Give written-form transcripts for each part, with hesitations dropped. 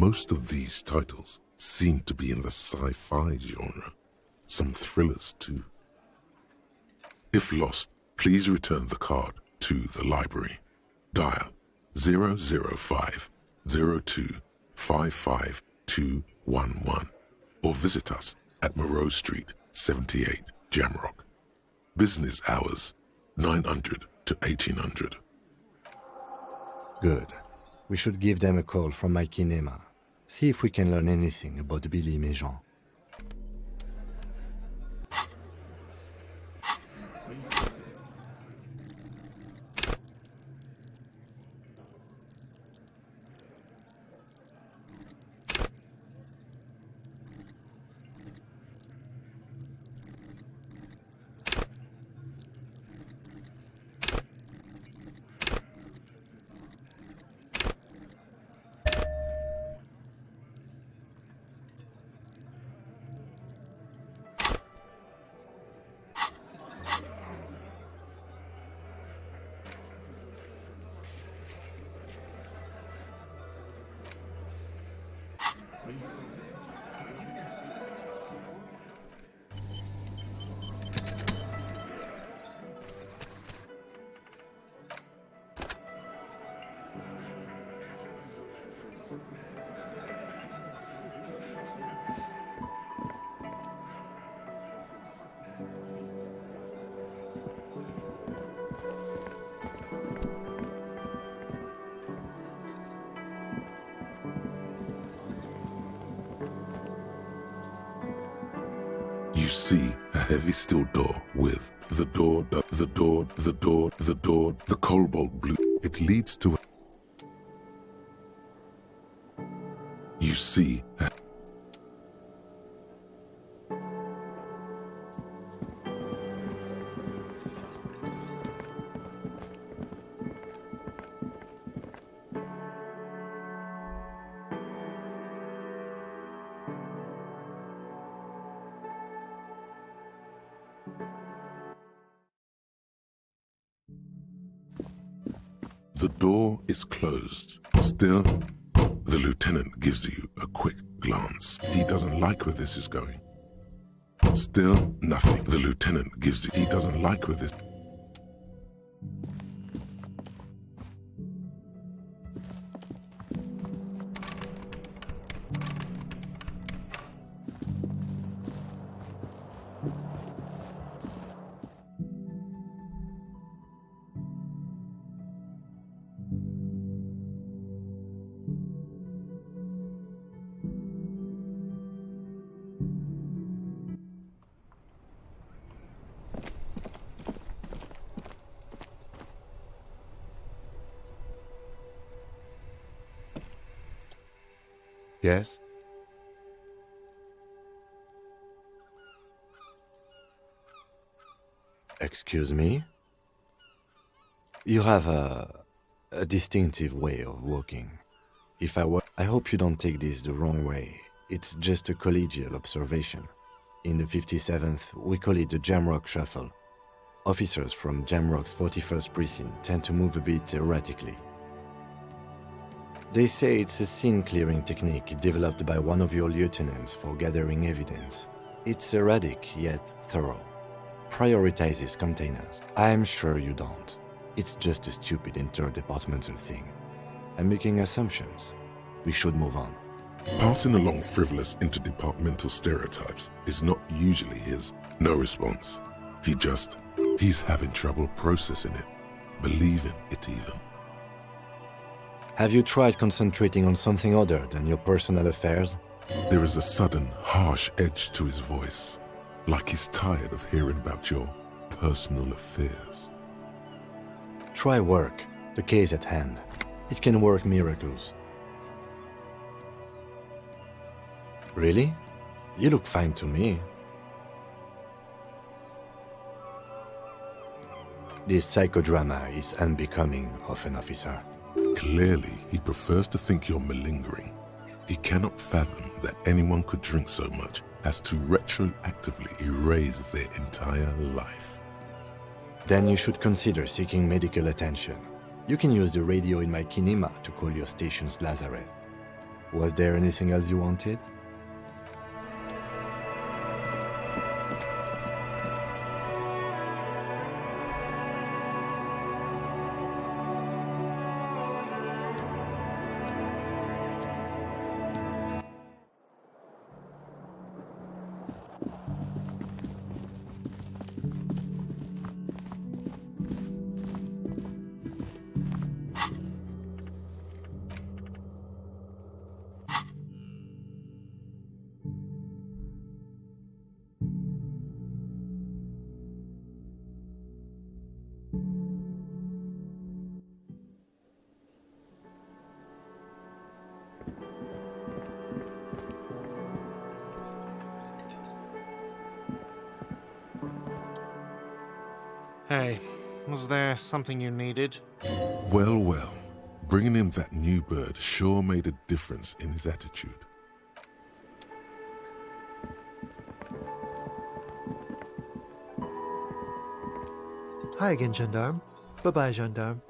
Most of these titles seem to be in the sci-fi genre. Some thrillers too. If lost, please return the card to the library. Dial 005 02 55 211 or visit us at Moreau Street, 78, Jamrock. Business hours, 900 to 1800. Good. We should give them a call from my kinema. See if we can learn anything about Billy Méjean. You see a heavy steel door with the cobalt blue. It leads to You see a The door is closed. Still, the lieutenant gives you a quick glance. He doesn't like where this is going. Still, nothing. The lieutenant gives you... He doesn't like where this... Yes? Excuse me? You have a distinctive way of walking. If I hope you don't take this the wrong way. It's just a collegial observation. In the 57th, we call it the Jamrock Shuffle. Officers from Jamrock's 41st Precinct tend to move a bit erratically. They say it's a scene-clearing technique developed by one of your lieutenants for gathering evidence. It's erratic, yet thorough. Prioritizes containers. I'm sure you don't. It's just a stupid interdepartmental thing. I'm making assumptions. We should move on. Passing along frivolous interdepartmental stereotypes is not usually his. No response. He's having trouble processing it, believing it even. Have you tried concentrating on something other than your personal affairs? There is a sudden, harsh edge to his voice, like he's tired of hearing about your personal affairs. Try work, the case at hand. It can work miracles. Really? You look fine to me. This psychodrama is unbecoming of an officer. Clearly, he prefers to think you're malingering. He cannot fathom that anyone could drink so much as to retroactively erase their entire life. Then you should consider seeking medical attention. You can use the radio in my kinema to call your station's Lazareth. Was there anything else you wanted? Hey, was there something you needed? Well, well. Bringing him that new bird sure made a difference in his attitude. Hi again, gendarme. Bye-bye, gendarme.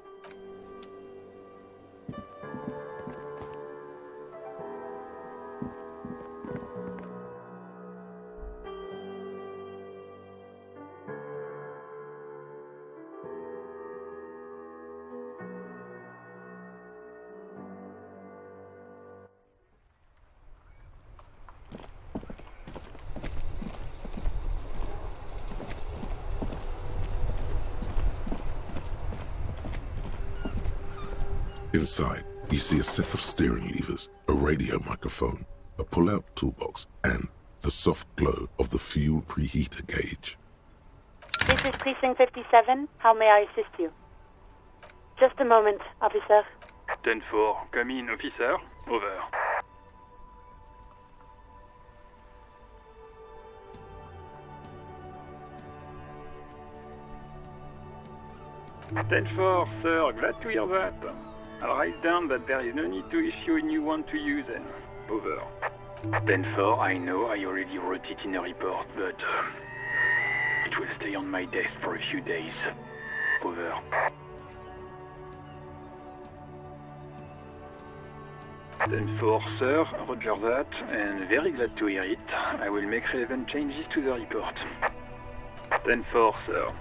Inside, you see a set of steering levers, a radio microphone, a pull-out toolbox, and the soft glow of the fuel preheater gauge. This is Precinct 57. How may I assist you? Just a moment, officer. 10-4, come in, officer. Over. Ten-4, sir, glad to hear that. I'll write down that there is no need to issue a new one to you then. Over. 10-4, I know I already wrote it in a report, but it will stay on my desk for a few days. Over. 10-4, sir, roger that, and very glad to hear it. I will make relevant changes to the report. 10-4, sir.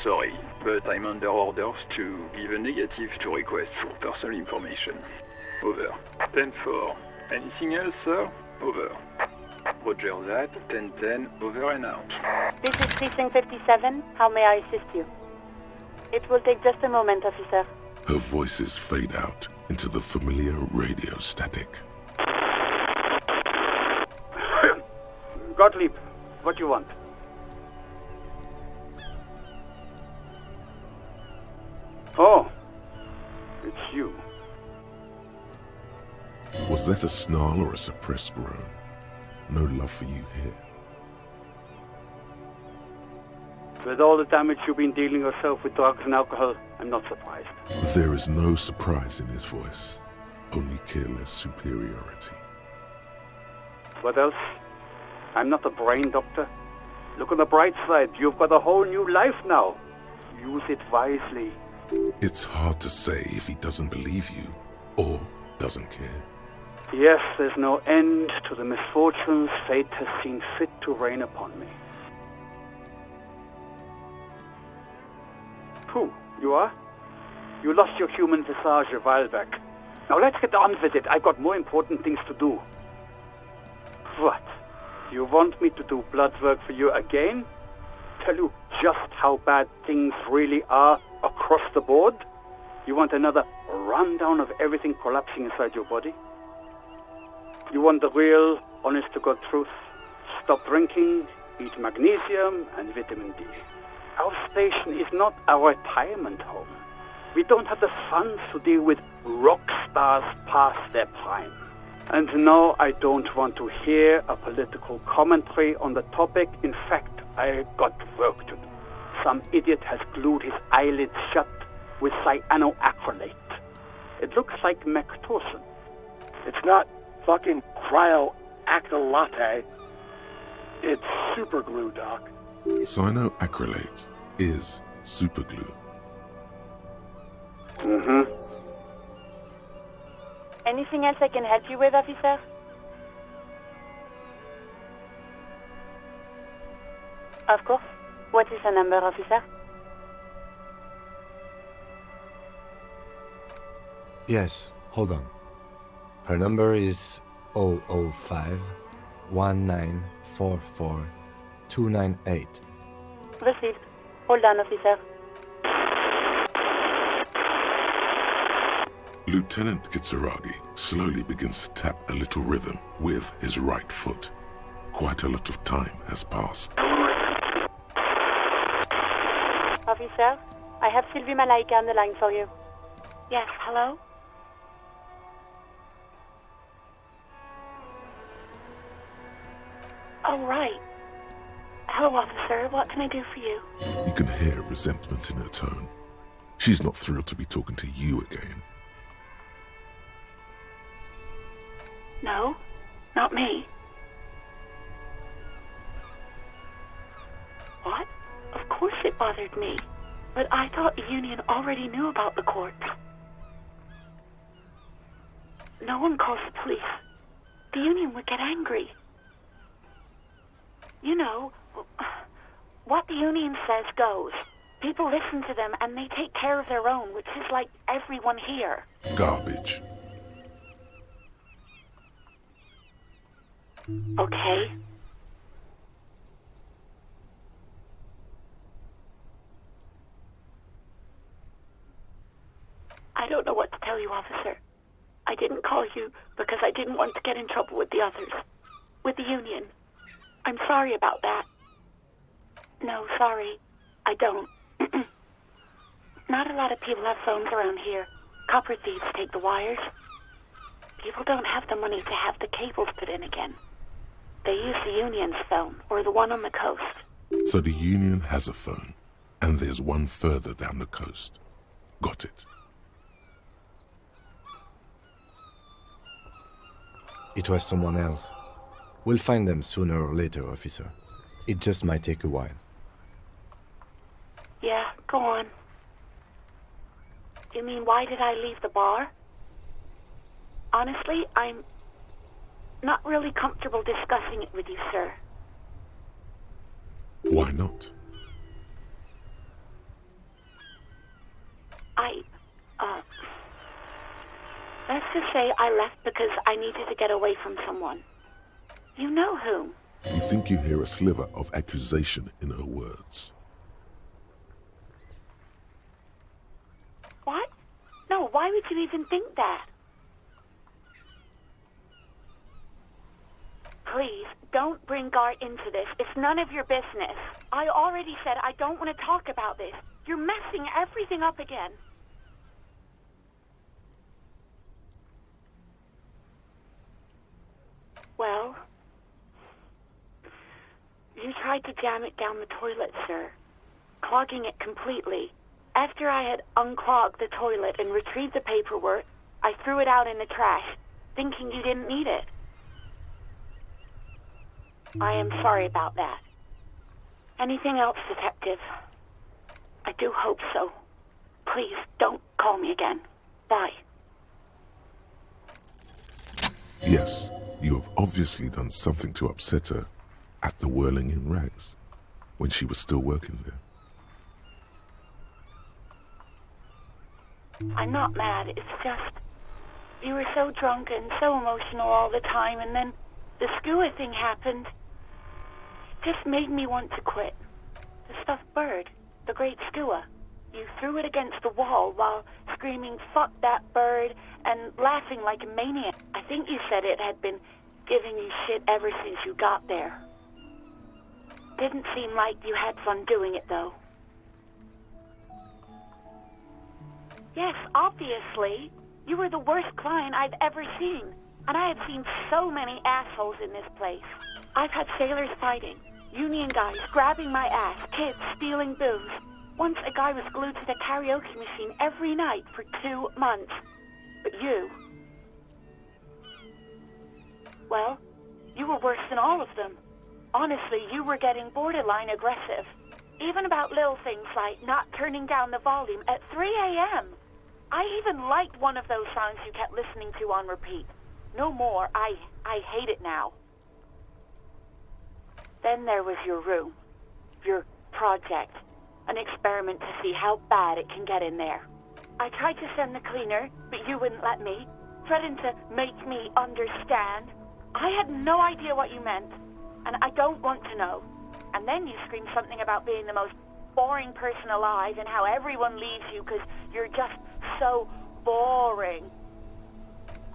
Sorry, but I'm under orders to give a negative to request for personal information. Over. 10-4. Anything else, sir? Over. Roger that. 10-10. Over and out. This is Precinct 57. How may I assist you? It will take just a moment, officer. Her voices fade out into the familiar radio static. Gottlieb, what do you want? Oh, it's you. Was that a snarl or a suppressed groan? No love for you here. With all the damage you've been dealing yourself with drugs and alcohol, I'm not surprised. There is no surprise in his voice, only careless superiority. What else? I'm not a brain doctor. Look on the bright side. You've got a whole new life now. Use it wisely. It's hard to say if he doesn't believe you or doesn't care. Yes, there's no end to the misfortunes fate has seen fit to rain upon me. Who? You are? You lost your human visage a while back. Now let's get on with it. I've got more important things to do. What? You want me to do blood work for you again? Tell you just how bad things really are across the board? You want another rundown of everything collapsing inside your body? You want the real, honest-to-God truth? Stop drinking, eat magnesium and vitamin D. Our station is not a retirement home. We don't have the funds to deal with rock stars past their prime. And no, I don't want to hear a political commentary on the topic. In fact, I got work to do. Some idiot has glued his eyelids shut with cyanoacrylate. It looks like Mactorson. It's not fucking cryoacrylate. It's superglue, Doc. Cyanoacrylate is superglue. Any anything else I can help you with, officer? Of course. What is the number, officer? Yes, hold on. Her number is 005 1944 298. Received. Hold on, officer. Lieutenant Kitsuragi slowly begins to tap a little rhythm with his right foot. Quite a lot of time has passed. Officer, I have Sylvie Malaika on the line for you. Yes, hello? Oh, right. Hello, officer. What can I do for you? You can hear resentment in her tone. She's not thrilled to be talking to you again. No, not me. What? Of course it bothered me. But I thought the union already knew about the court. No one calls the police. The union would get angry. You know, what the union says goes. People listen to them and they take care of their own, which is like everyone here. Garbage. Okay. I don't know what to tell you, officer. I didn't call you because I didn't want to get in trouble with the others. With the union. I'm sorry about that. No, sorry. I don't. Not a lot of people have phones around here. Copper thieves take the wires. People don't have the money to have the cables put in again. They use the union's phone, or the one on the coast. So the union has a phone, and there's one further down the coast. Got it. It was someone else. We'll find them sooner or later, officer. It just might take a while. Yeah, go on. You mean, why did I leave the bar? Honestly, I'm not really comfortable discussing it with you, sir. Why not? Let's just say I left because I needed to get away from someone. You know whom? You think you hear a sliver of accusation in her words. What? No, why would you even think that? Please, don't bring Gar into this. It's none of your business. I already said I don't want to talk about this. You're messing everything up again. Well, you tried to jam it down the toilet, sir, clogging it completely. After I had unclogged the toilet and retrieved the paperwork, I threw it out in the trash, thinking you didn't need it. I am sorry about that. Anything else, Detective? I do hope so. Please, don't call me again. Bye. Yes, you have obviously done something to upset her at the Whirling in Rags, when she was still working there. I'm not mad, it's just... You were so drunk and so emotional all the time, and then the skua thing happened. It just made me want to quit. The stuffed bird, the great skua. You threw it against the wall while screaming, "Fuck that bird," and laughing like a maniac. I think you said it had been giving you shit ever since you got there. Didn't seem like you had fun doing it, though. Yes, obviously. You were the worst client I've ever seen. And I have seen so many assholes in this place. I've had sailors fighting, union guys grabbing my ass, kids stealing booze. Once a guy was glued to the karaoke machine every night for 2 months. But you... Well, you were worse than all of them. Honestly, you were getting borderline aggressive. Even about little things like not turning down the volume at 3 a.m. I even liked one of those songs you kept listening to on repeat. No more. I hate it now. Then there was your room. Your project. An experiment to see how bad it can get in there. I tried to send the cleaner, but you wouldn't let me, threatened to make me understand. I had no idea what you meant, and I don't want to know. And then you screamed something about being the most boring person alive and how everyone leaves you because you're just so boring.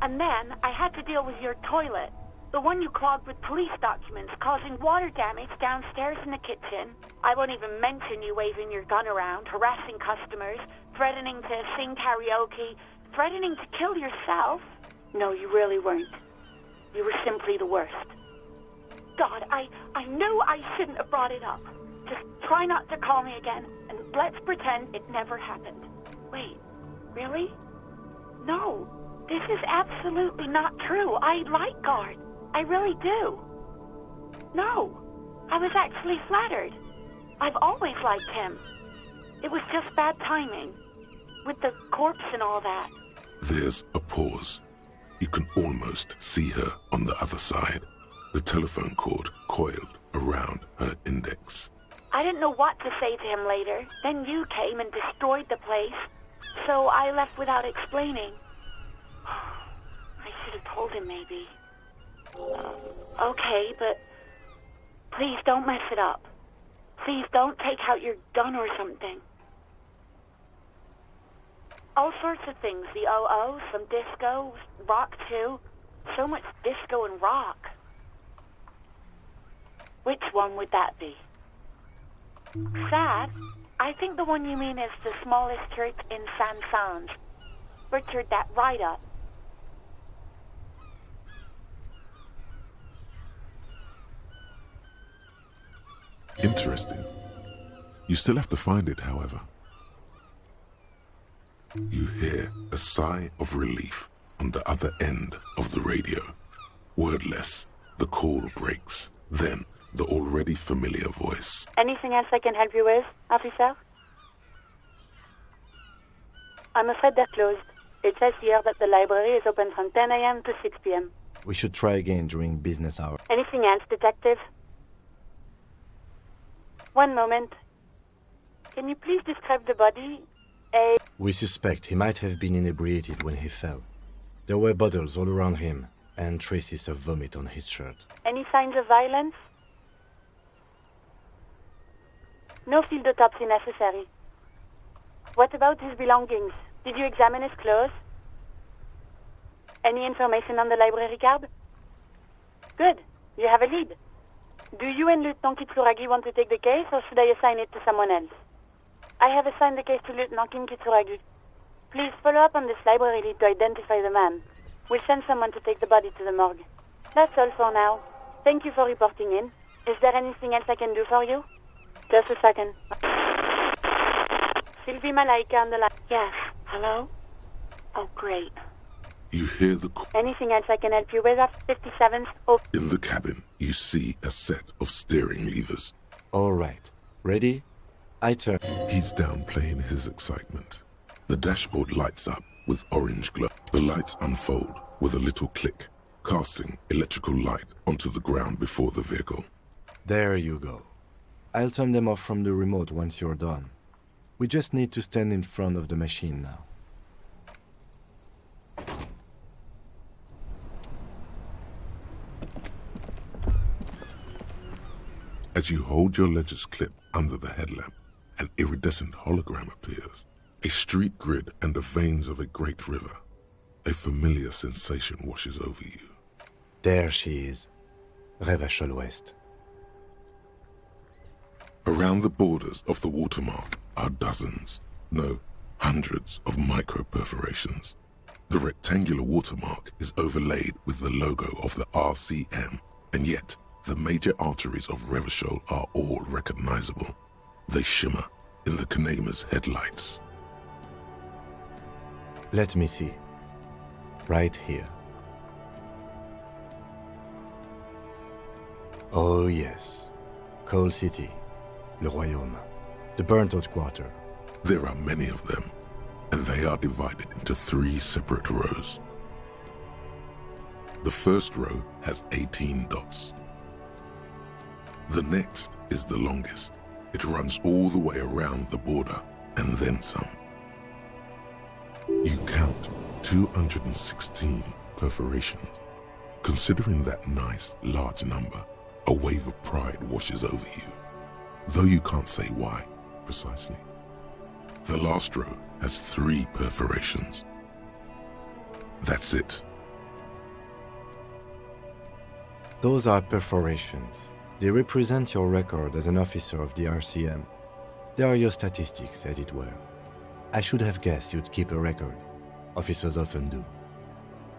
And then I had to deal with your toilet, the one you clogged with police documents, causing water damage downstairs in the kitchen. I won't even mention you waving your gun around, harassing customers, threatening to sing karaoke, threatening to kill yourself. No, you really weren't. You were simply the worst. God, I knew I shouldn't have brought it up. Just try not to call me again, and let's pretend it never happened. Wait, really? No, this is absolutely not true. I like Guard. I really do. No, I was actually flattered. I've always liked him. It was just bad timing, with the corpse and all that. There's a pause. You can almost see her on the other side, the telephone cord coiled around her index. I didn't know what to say to him later. Then you came and destroyed the place, so I left without explaining. I should have told him, maybe. Okay, but please don't mess it up. Please don't take out your gun or something. All sorts of things. The OO, some disco, rock too. So much disco and rock. Which one would that be? Sad? I think the one you mean is the smallest church in Saint-Saëns. Butchered that right up. Interesting. You still have to find it, however. You hear a sigh of relief on the other end of the radio. Wordless, the call breaks. Then, the already familiar voice. Anything else I can help you with, officer? I'm afraid they're closed. It says here that the library is open from 10 a.m. to 6 p.m. We should try again during business hours. Anything else, detective? One moment. Can you please describe the body? We suspect he might have been inebriated when he fell. There were bottles all around him, and traces of vomit on his shirt. Any signs of violence? No field autopsy necessary. What about his belongings? Did you examine his clothes? Any information on the library card? Good. You have a lead. Do you and Lieutenant Kitsuragi want to take the case, or should I assign it to someone else? I have assigned the case to Lieutenant Kim Kitsuragi. Please follow up on this library lead to identify the man. We'll send someone to take the body to the morgue. That's all for now. Thank you for reporting in. Is there anything else I can do for you? Just a second. Sylvie Malaika on the line. Yes. Hello? Oh, great. You hear the call. Anything else I can help you with after 57th? Oh. In the cabin, you see a set of steering levers. All right. Ready? I turn. He's downplaying his excitement. The dashboard lights up with orange glow. The lights unfold with a little click, casting electrical light onto the ground before the vehicle. There you go. I'll turn them off from the remote once you're done. We just need to stand in front of the machine now. As you hold your ledger's clip under the headlamp, an iridescent hologram appears. A street grid and the veins of a great river. A familiar sensation washes over you. There she is. Revachol West. Around the borders of the watermark are dozens, no, hundreds of micro-perforations. The rectangular watermark is overlaid with the logo of the RCM, and yet the major arteries of Revachol are all recognizable. They shimmer in the Kanema's headlights. Let me see. Right here. Oh yes. Coal City. Le Royaume. The burnt-out quarter. There are many of them, and they are divided into 3 separate rows. The first row has 18 dots. The next is the longest. It runs all the way around the border and then some. You count 216 perforations. Considering that nice, large number, a wave of pride washes over you, though you can't say why precisely. The last row has 3 perforations. That's it. Those are perforations. They represent your record as an officer of the RCM. They are your statistics, as it were. I should have guessed you'd keep a record. Officers often do.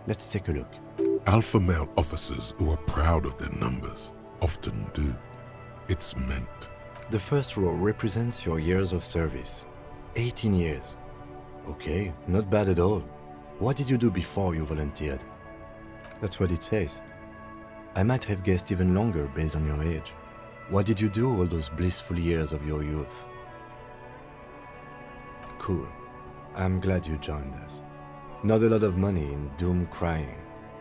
Let's take a look. Alpha male officers who are proud of their numbers often do. It's meant. The first row represents your years of service. 18 years. Okay, not bad at all. What did you do before you volunteered? That's what it says. I might have guessed even longer based on your age. What did you do all those blissful years of your youth? Cool. I'm glad you joined us. Not a lot of money in doom crying.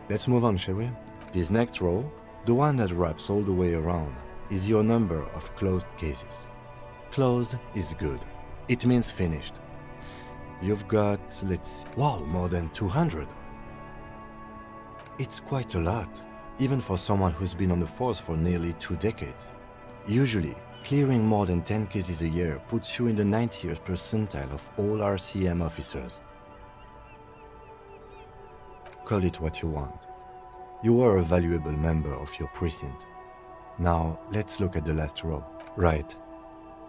Let's move on, shall we? This next row, the one that wraps all the way around, is your number of closed cases. Closed is good. It means finished. You've got, wow, more than 200. It's quite a lot, even for someone who's been on the force for nearly 2 decades. Usually, clearing more than 10 cases a year puts you in the 90th percentile of all RCM officers. Call it what you want. You are a valuable member of your precinct. Now, let's look at the last row. Right.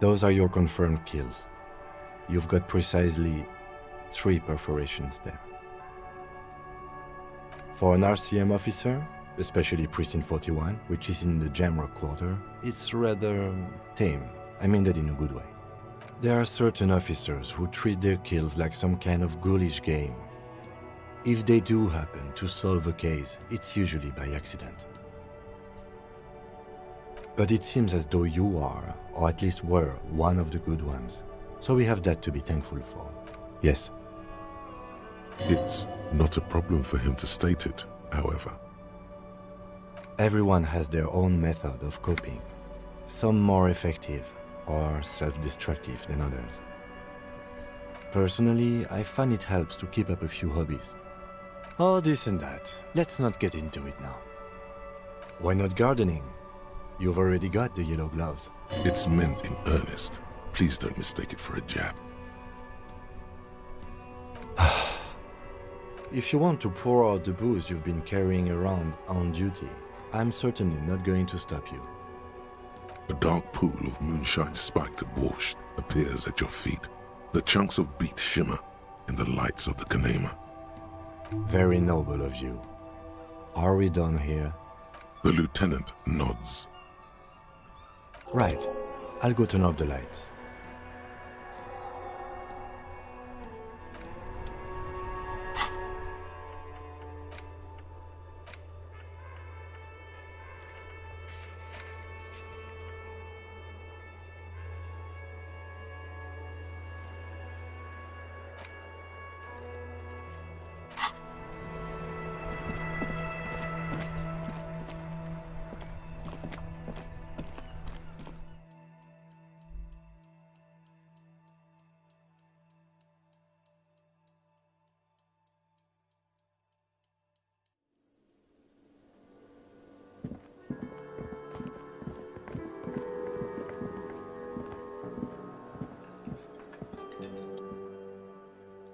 Those are your confirmed kills. You've got precisely 3 perforations there. For an RCM officer, especially Precinct 41, which is in the Jamrock quarter, it's rather tame. I mean that in a good way. There are certain officers who treat their kills like some kind of ghoulish game. If they do happen to solve a case, it's usually by accident. But it seems as though you are, or at least were, one of the good ones. So we have that to be thankful for. Yes. It's not a problem for him to state it, however. Everyone has their own method of coping, some more effective or self-destructive than others. Personally, I find it helps to keep up a few hobbies. Oh, this and that. Let's not get into it now. Why not gardening? You've already got the yellow gloves. It's meant in earnest. Please don't mistake it for a jab. If you want to pour out the booze you've been carrying around on duty, I'm certainly not going to stop you. A dark pool of moonshine spiked borscht appears at your feet. The chunks of beet shimmer in the lights of the Kanema. Very noble of you. Are we done here? The lieutenant nods. Right. I'll go turn off the lights.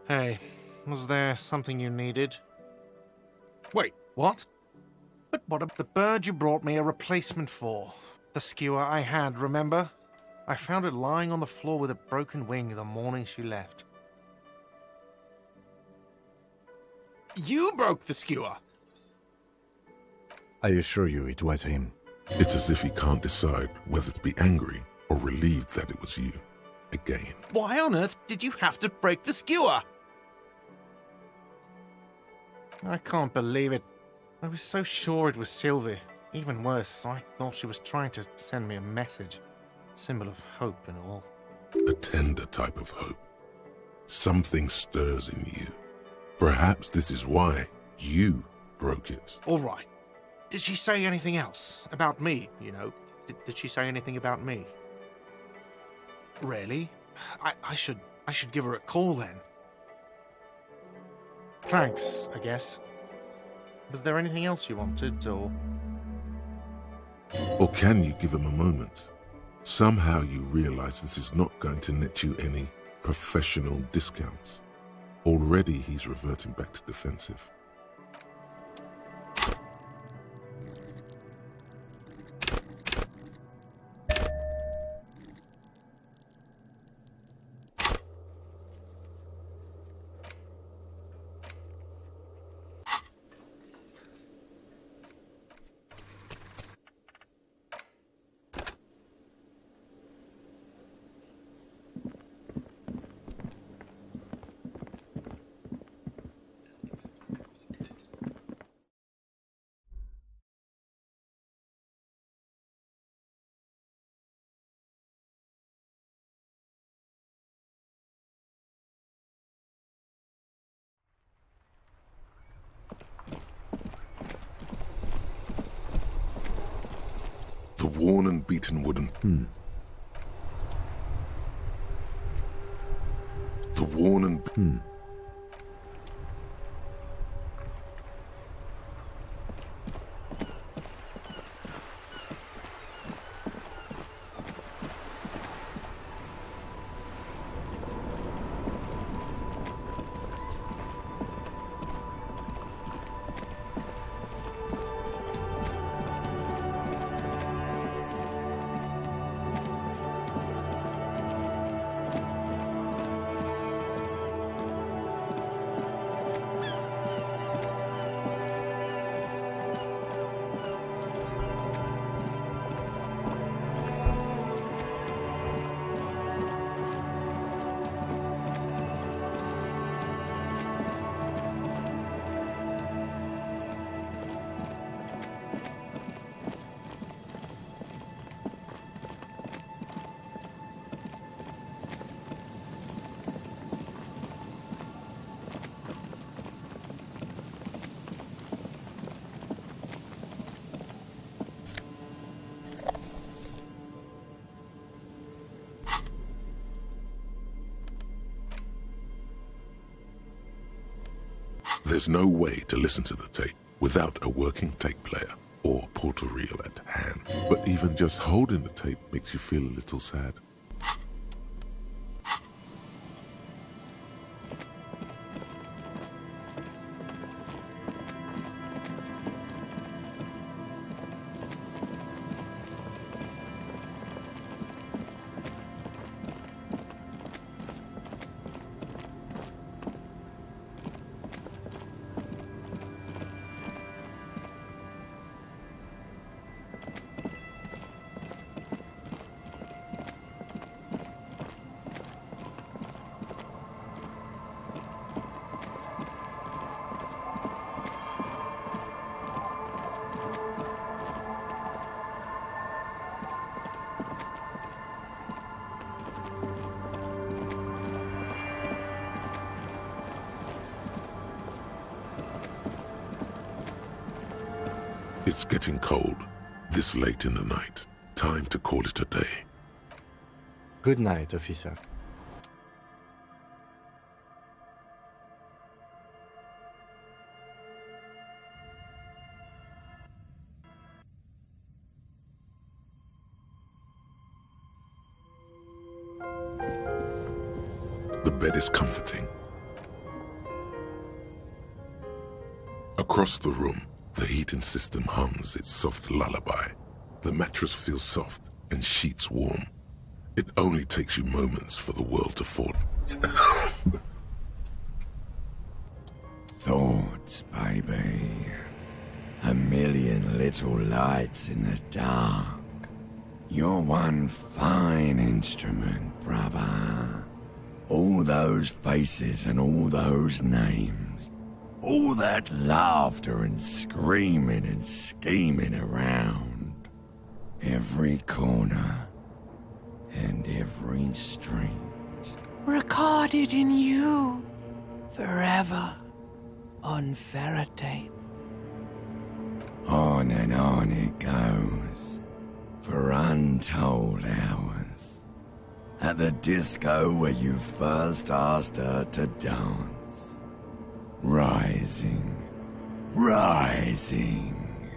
Hey, was there something you needed? Wait, what? But what the bird you brought me a replacement for? The skewer I had, remember? I found it lying on the floor with a broken wing the morning she left. You broke the skewer! I assure you it was him. It's as if he can't decide whether to be angry or relieved that it was you. Again. Why on earth did you have to break the skewer? I can't believe it. I was so sure it was Sylvie. Even worse, I thought she was trying to send me a message. Symbol of hope and all. A tender type of hope. Something stirs in you. Perhaps this is why you broke it. All right. Did she say anything else? About me, you know? Did she say anything about me? Really? I should give her a call then. Thanks, I guess. Was there anything else you wanted, or...? Or can you give him a moment? Somehow you realize this is not going to net you any professional discounts. Already he's reverting back to defensive. The worn and beaten wooden... The worn and... There's no way to listen to the tape without a working tape player or portal reel at hand. But even just holding the tape makes you feel a little sad. It's getting cold, this late in the night. Time to call it a day. Good night, officer. The bed is comforting. Across the room, the heating system hums its soft lullaby. The mattress feels soft and sheets warm. It only takes you moments for the world to fall. Thoughts, baby. A million little lights in the dark. You're one fine instrument, brother. All those faces and all those names. All that laughter and screaming and scheming around. Every corner and every street. recorded in you forever on ferrotape. On and on it goes, for untold hours. At the disco where you first asked her to dance. Rising, rising,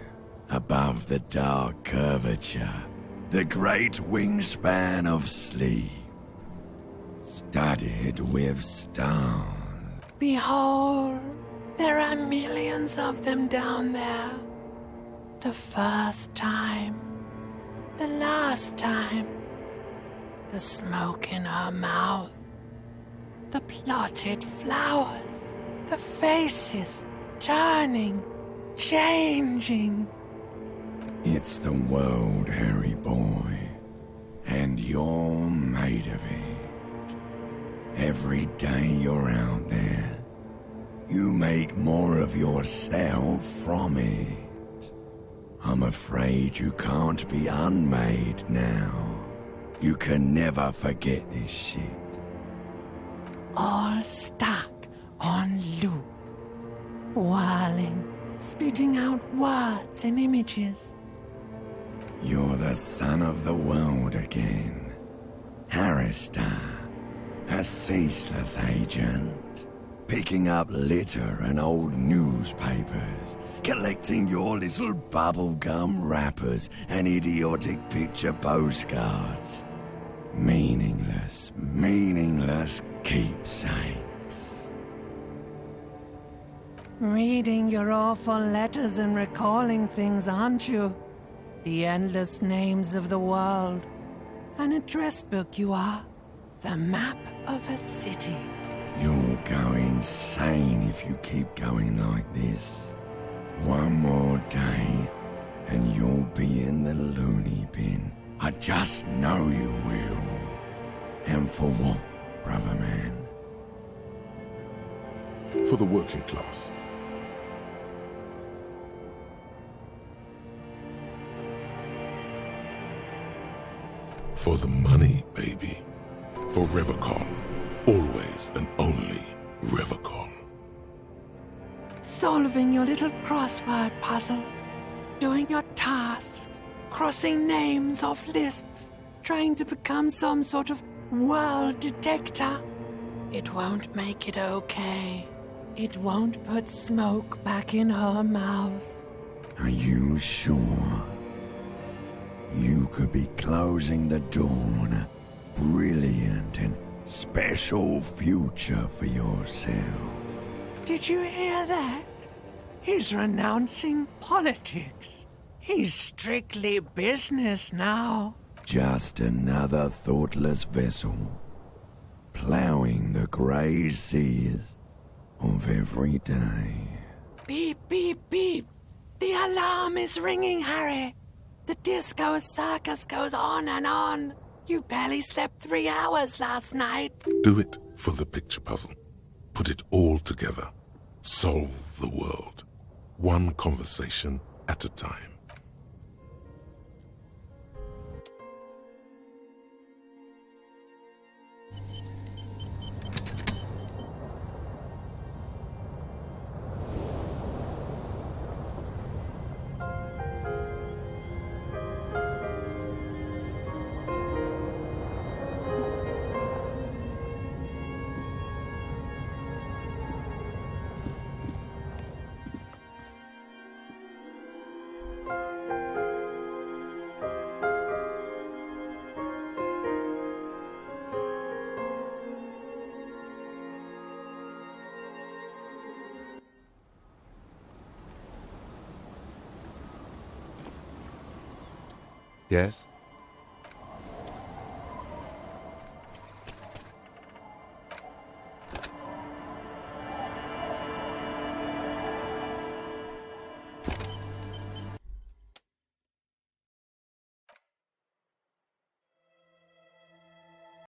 above the dark curvature, the great wingspan of sleep, studded with stars. Behold, there are millions of them down there. The first time, the last time, the smoke in her mouth, the plotted flowers, the faces turning, changing. It's the world, Harry boy, and you're made of it. Every day you're out there, you make more of yourself from it. I'm afraid you can't be unmade now. You can never forget this shit. All stuck on loop, whirling, spitting out words and images. You're the son of the world again. Harrister, a ceaseless agent, picking up litter and old newspapers, collecting your little bubblegum wrappers and idiotic picture postcards. Meaningless, meaningless keepsakes. Reading your awful letters and recalling things, aren't you? The endless names of the world. An address book you are. The map of a city. You'll go insane if you keep going like this. One more day, and you'll be in the loony bin. I just know you will. And for what, brother man? For the working class. For the money, baby. For Revacon. Always and only Revacon. Solving your little crossword puzzles. Doing your tasks. Crossing names off lists. Trying to become some sort of world detector. It won't make it okay. It won't put smoke back in her mouth. Are you sure? You could be closing the door on a brilliant and special future for yourself. Did you hear that? He's renouncing politics. He's strictly business now. Just another thoughtless vessel, plowing the grey seas of every day. Beep, beep, beep. The alarm is ringing, Harry. The disco circus goes on and on. You barely slept 3 hours last night. Do it for the picture puzzle. Put it all together. Solve the world. One conversation at a time. Yes?